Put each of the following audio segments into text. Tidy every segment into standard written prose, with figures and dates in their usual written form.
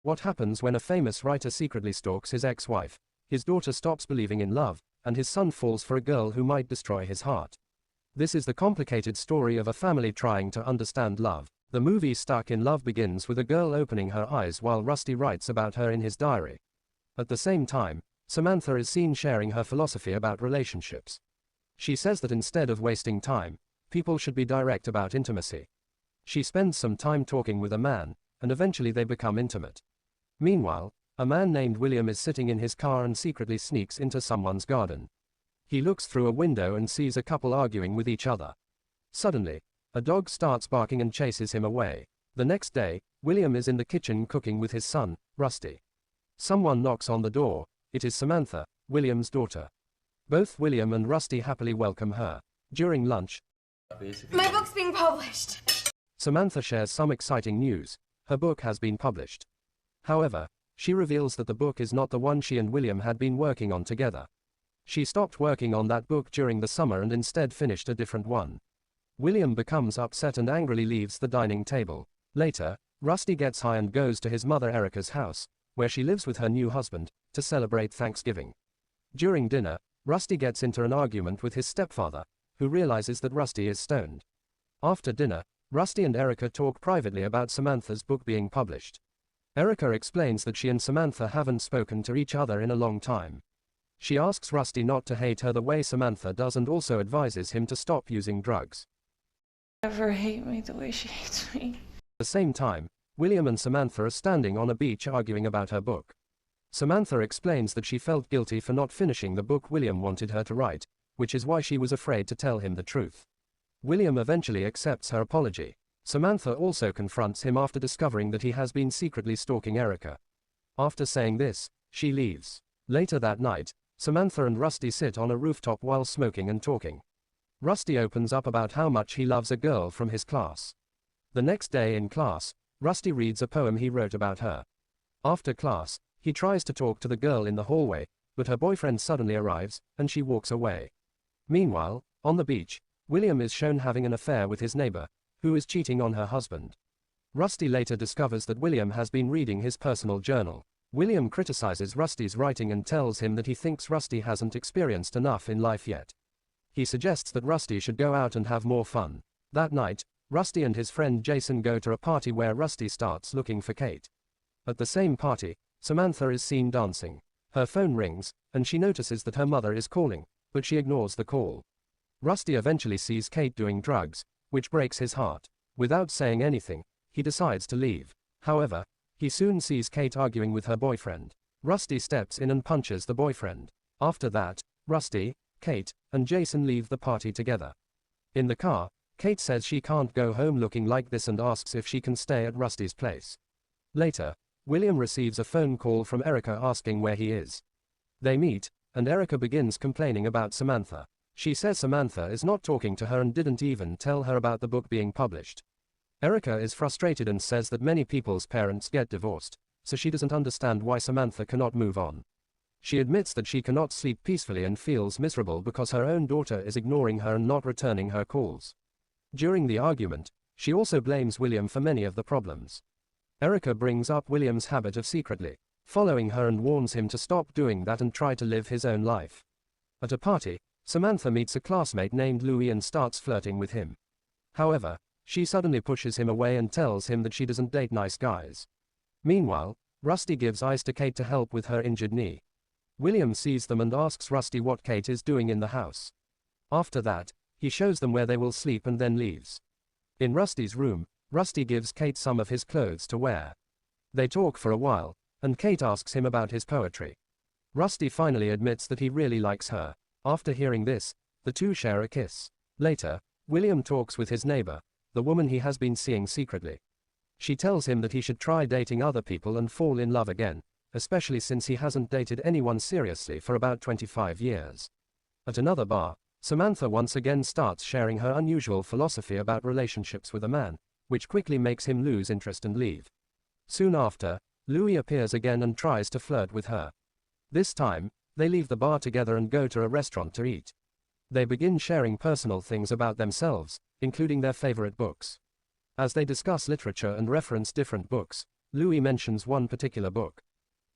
What happens when a famous writer secretly stalks his ex-wife? His daughter stops believing in love, and his son falls for a girl who might destroy his heart. This is the complicated story of a family trying to understand love. The movie Stuck in Love begins with a girl opening her eyes while Rusty writes about her in his diary. At the same time, Samantha is seen sharing her philosophy about relationships. She says that instead of wasting time, people should be direct about intimacy. She spends some time talking with a man, and eventually they become intimate. Meanwhile, a man named William is sitting in his car and secretly sneaks into someone's garden. He looks through a window and sees a couple arguing with each other. Suddenly, a dog starts barking and chases him away. The next day, William is in the kitchen cooking with his son, Rusty. Someone knocks on the door. It is Samantha, William's daughter. Both William and Rusty happily welcome her. During lunch, my book's being published. Samantha shares some exciting news. Her book has been published. However, she reveals that the book is not the one she and William had been working on together. She stopped working on that book during the summer and instead finished a different one. William becomes upset and angrily leaves the dining table. Later, Rusty gets high and goes to his mother Erica's house, where she lives with her new husband, to celebrate Thanksgiving. During dinner, Rusty gets into an argument with his stepfather, who realizes that Rusty is stoned. After dinner, Rusty and Erica talk privately about Samantha's book being published. Erica explains that she and Samantha haven't spoken to each other in a long time. She asks Rusty not to hate her the way Samantha does and also advises him to stop using drugs. Never hate me the way she hates me. At the same time, William and Samantha are standing on a beach arguing about her book. Samantha explains that she felt guilty for not finishing the book William wanted her to write, which is why she was afraid to tell him the truth. William eventually accepts her apology. Samantha also confronts him after discovering that he has been secretly stalking Erica. After saying this, she leaves. Later that night, Samantha and Rusty sit on a rooftop while smoking and talking. Rusty opens up about how much he loves a girl from his class. The next day in class, Rusty reads a poem he wrote about her. After class, he tries to talk to the girl in the hallway, but her boyfriend suddenly arrives, and she walks away. Meanwhile, on the beach, William is shown having an affair with his neighbor, who is cheating on her husband. Rusty later discovers that William has been reading his personal journal. William criticizes Rusty's writing and tells him that he thinks Rusty hasn't experienced enough in life yet. He suggests that Rusty should go out and have more fun. That night, Rusty and his friend Jason go to a party where Rusty starts looking for Kate. At the same party, Samantha is seen dancing. Her phone rings, and she notices that her mother is calling, but she ignores the call. Rusty eventually sees Kate doing drugs, which breaks his heart. Without saying anything, he decides to leave. However, he soon sees Kate arguing with her boyfriend. Rusty steps in and punches the boyfriend. After that, Rusty, Kate, and Jason leave the party together. In the car, Kate says she can't go home looking like this and asks if she can stay at Rusty's place. Later, William receives a phone call from Erica asking where he is. They meet, and Erica begins complaining about Samantha. She says Samantha is not talking to her and didn't even tell her about the book being published. Erica is frustrated and says that many people's parents get divorced, so she doesn't understand why Samantha cannot move on. She admits that she cannot sleep peacefully and feels miserable because her own daughter is ignoring her and not returning her calls. During the argument, she also blames William for many of the problems. Erica brings up William's habit of secretly following her and warns him to stop doing that and try to live his own life. At a party, Samantha meets a classmate named Louis and starts flirting with him. However, she suddenly pushes him away and tells him that she doesn't date nice guys. Meanwhile, Rusty gives ice to Kate to help with her injured knee. William sees them and asks Rusty what Kate is doing in the house. After that, he shows them where they will sleep and then leaves. In Rusty's room, Rusty gives Kate some of his clothes to wear. They talk for a while, and Kate asks him about his poetry. Rusty finally admits that he really likes her. After hearing this, the two share a kiss. Later, William talks with his neighbor, the woman he has been seeing secretly. She tells him that he should try dating other people and fall in love again, especially since he hasn't dated anyone seriously for about 25 years. At another bar, Samantha once again starts sharing her unusual philosophy about relationships with a man, which quickly makes him lose interest and leave. Soon after, Louis appears again and tries to flirt with her. This time, they leave the bar together and go to a restaurant to eat. They begin sharing personal things about themselves, including their favorite books. As they discuss literature and reference different books, Louis mentions one particular book.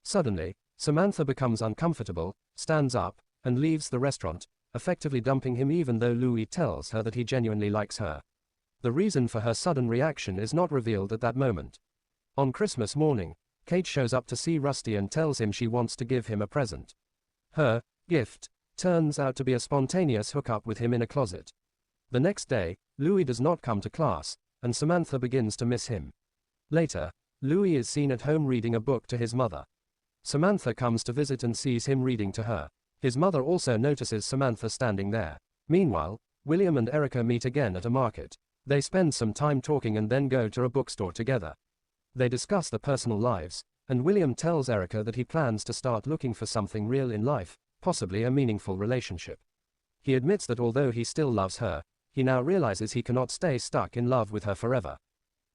Suddenly, Samantha becomes uncomfortable, stands up, and leaves the restaurant, effectively dumping him even though Louis tells her that he genuinely likes her. The reason for her sudden reaction is not revealed at that moment. On Christmas morning, Kate shows up to see Rusty and tells him she wants to give him a present. Her gift turns out to be a spontaneous hookup with him in a closet. The next day, Louis does not come to class, and Samantha begins to miss him. Later, Louis is seen at home reading a book to his mother. Samantha comes to visit and sees him reading to her. His mother also notices Samantha standing there. Meanwhile, William and Erica meet again at a market. They spend some time talking and then go to a bookstore together. They discuss their personal lives, and William tells Erica that he plans to start looking for something real in life, possibly a meaningful relationship. He admits that although he still loves her, he now realizes he cannot stay stuck in love with her forever.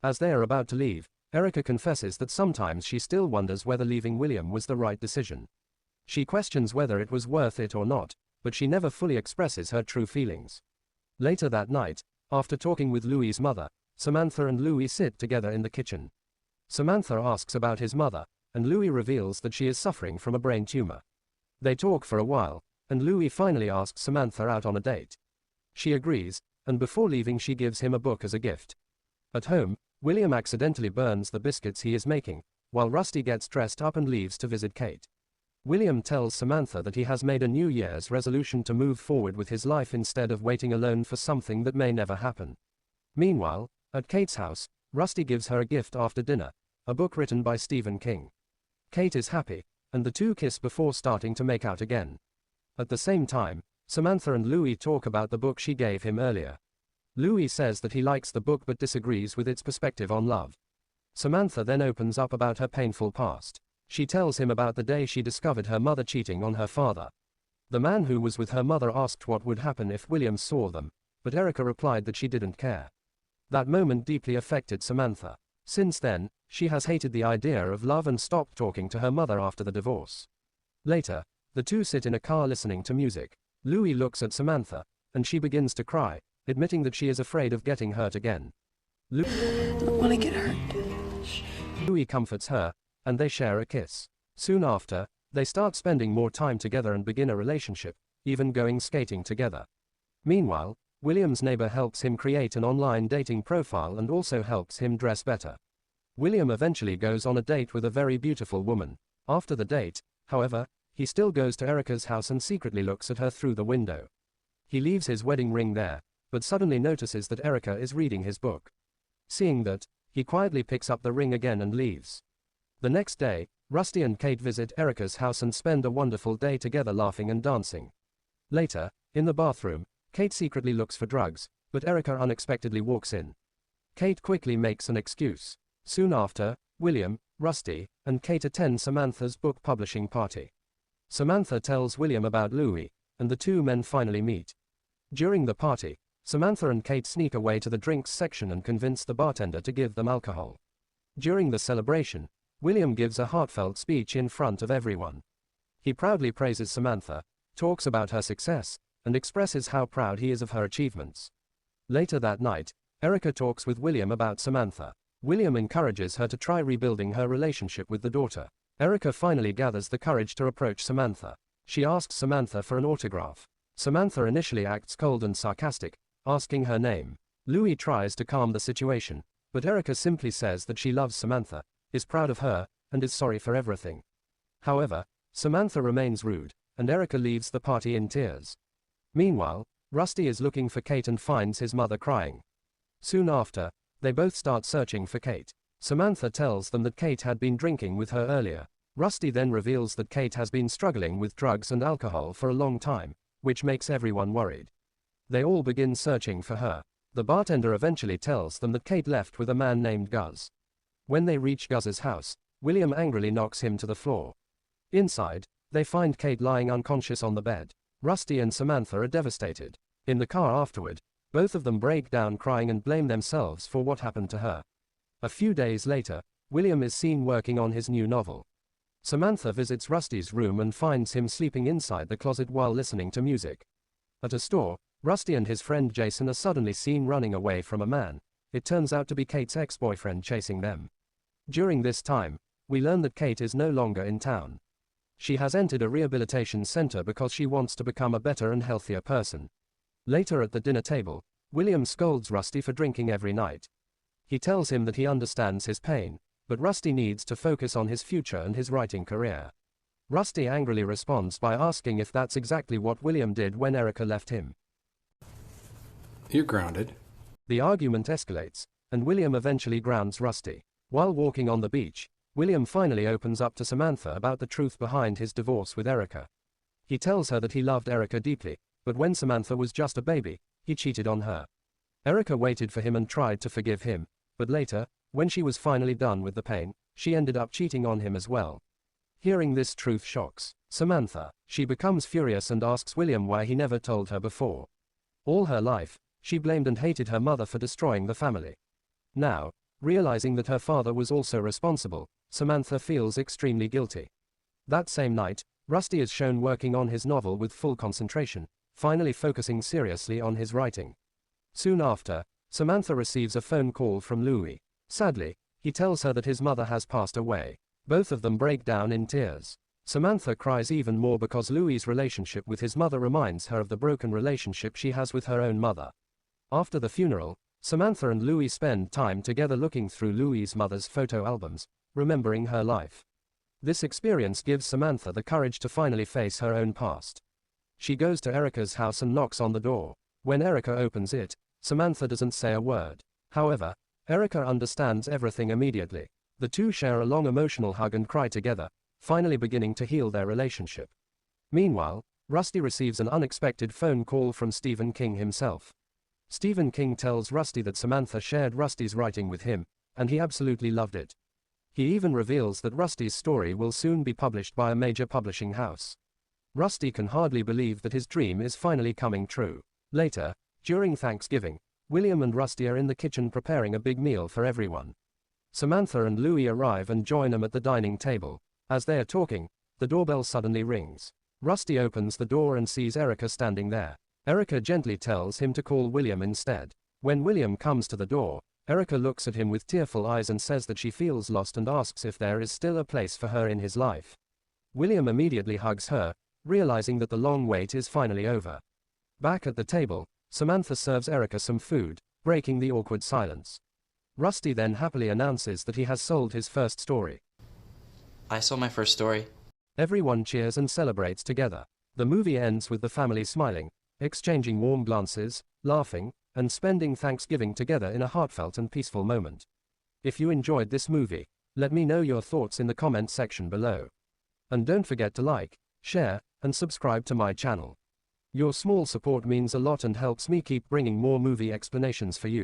As they are about to leave, Erica confesses that sometimes she still wonders whether leaving William was the right decision. She questions whether it was worth it or not, but she never fully expresses her true feelings. Later that night, after talking with Louis's mother, Samantha and Louis sit together in the kitchen. Samantha asks about his mother, and Louis reveals that she is suffering from a brain tumor. They talk for a while, and Louis finally asks Samantha out on a date. She agrees, and before leaving she gives him a book as a gift. At home, William accidentally burns the biscuits he is making, while Rusty gets dressed up and leaves to visit Kate. William tells Samantha that he has made a New Year's resolution to move forward with his life instead of waiting alone for something that may never happen. Meanwhile, at Kate's house, Rusty gives her a gift after dinner, a book written by Stephen King. Kate is happy, and the two kiss before starting to make out again. At the same time, Samantha and Louis talk about the book she gave him earlier. Louis says that he likes the book but disagrees with its perspective on love. Samantha then opens up about her painful past. She tells him about the day she discovered her mother cheating on her father. The man who was with her mother asked what would happen if William saw them, but Erica replied that she didn't care. That moment deeply affected Samantha. Since then, she has hated the idea of love and stopped talking to her mother after the divorce. Later, the two sit in a car listening to music. Louis looks at Samantha, and she begins to cry, admitting that she is afraid of getting hurt again. I don't want to get hurt. Louis comforts her, and they share a kiss. Soon after, they start spending more time together and begin a relationship, even going skating together. Meanwhile, William's neighbor helps him create an online dating profile and also helps him dress better. William eventually goes on a date with a very beautiful woman. After the date, however, he still goes to Erica's house and secretly looks at her through the window. He leaves his wedding ring there, but suddenly notices that Erica is reading his book. Seeing that, he quietly picks up the ring again and leaves. The next day, Rusty and Kate visit Erica's house and spend a wonderful day together laughing and dancing. Later, in the bathroom, Kate secretly looks for drugs, but Erica unexpectedly walks in. Kate quickly makes an excuse. Soon after, William, Rusty, and Kate attend Samantha's book publishing party. Samantha tells William about Louis, and the two men finally meet. During the party, Samantha and Kate sneak away to the drinks section and convince the bartender to give them alcohol. During the celebration, William gives a heartfelt speech in front of everyone. He proudly praises Samantha, talks about her success, and expresses how proud he is of her achievements. Later that night, Erica talks with William about Samantha. William encourages her to try rebuilding her relationship with the daughter. Erica finally gathers the courage to approach Samantha. She asks Samantha for an autograph. Samantha initially acts cold and sarcastic, asking her name. Louis tries to calm the situation, but Erica simply says that she loves Samantha, is proud of her, and is sorry for everything. However, Samantha remains rude, and Erica leaves the party in tears. Meanwhile, Rusty is looking for Kate and finds his mother crying. Soon after, they both start searching for Kate. Samantha tells them that Kate had been drinking with her earlier. Rusty then reveals that Kate has been struggling with drugs and alcohol for a long time, which makes everyone worried. They all begin searching for her. The bartender eventually tells them that Kate left with a man named Gus. When they reach Gus's house, William angrily knocks him to the floor. Inside, they find Kate lying unconscious on the bed. Rusty and Samantha are devastated. In the car afterward, both of them break down crying and blame themselves for what happened to her. A few days later, William is seen working on his new novel. Samantha visits Rusty's room and finds him sleeping inside the closet while listening to music. At a store, Rusty and his friend Jason are suddenly seen running away from a man. It turns out to be Kate's ex-boyfriend chasing them. During this time, we learn that Kate is no longer in town. She has entered a rehabilitation center because she wants to become a better and healthier person. Later at the dinner table, William scolds Rusty for drinking every night. He tells him that he understands his pain, but Rusty needs to focus on his future and his writing career. Rusty angrily responds by asking if that's exactly what William did when Erica left him. You're grounded. The argument escalates, and William eventually grounds Rusty. While walking on the beach, William finally opens up to Samantha about the truth behind his divorce with Erica. He tells her that he loved Erica deeply, but when Samantha was just a baby, he cheated on her. Erica waited for him and tried to forgive him, but later, when she was finally done with the pain, she ended up cheating on him as well. Hearing this truth shocks Samantha. She becomes furious and asks William why he never told her before. All her life, she blamed and hated her mother for destroying the family. Now, realizing that her father was also responsible, Samantha feels extremely guilty. That same night, Rusty is shown working on his novel with full concentration, finally focusing seriously on his writing. Soon after, Samantha receives a phone call from Louis. Sadly, he tells her that his mother has passed away. Both of them break down in tears. Samantha cries even more because Louis's relationship with his mother reminds her of the broken relationship she has with her own mother. After the funeral, Samantha and Louis spend time together looking through Louis's mother's photo albums, remembering her life. This experience gives Samantha the courage to finally face her own past. She goes to Erica's house and knocks on the door. When Erica opens it, Samantha doesn't say a word. However, Erica understands everything immediately. The two share a long emotional hug and cry together, finally beginning to heal their relationship. Meanwhile, Rusty receives an unexpected phone call from Stephen King himself. Stephen King tells Rusty that Samantha shared Rusty's writing with him, and he absolutely loved it. He even reveals that Rusty's story will soon be published by a major publishing house. Rusty can hardly believe that his dream is finally coming true. Later, during Thanksgiving, William and Rusty are in the kitchen preparing a big meal for everyone. Samantha and Louis arrive and join them at the dining table. As they are talking, the doorbell suddenly rings. Rusty opens the door and sees Erica standing there. Erica gently tells him to call William instead. When William comes to the door, Erica looks at him with tearful eyes and says that she feels lost and asks if there is still a place for her in his life. William immediately hugs her, realizing that the long wait is finally over. Back at the table, Samantha serves Erica some food, breaking the awkward silence. Rusty then happily announces that he has sold his first story. I sold my first story. Everyone cheers and celebrates together. The movie ends with the family smiling, exchanging warm glances, laughing, and spending Thanksgiving together in a heartfelt and peaceful moment. If you enjoyed this movie, let me know your thoughts in the comment section below. And don't forget to like, share, and subscribe to my channel. Your small support means a lot and helps me keep bringing more movie explanations for you.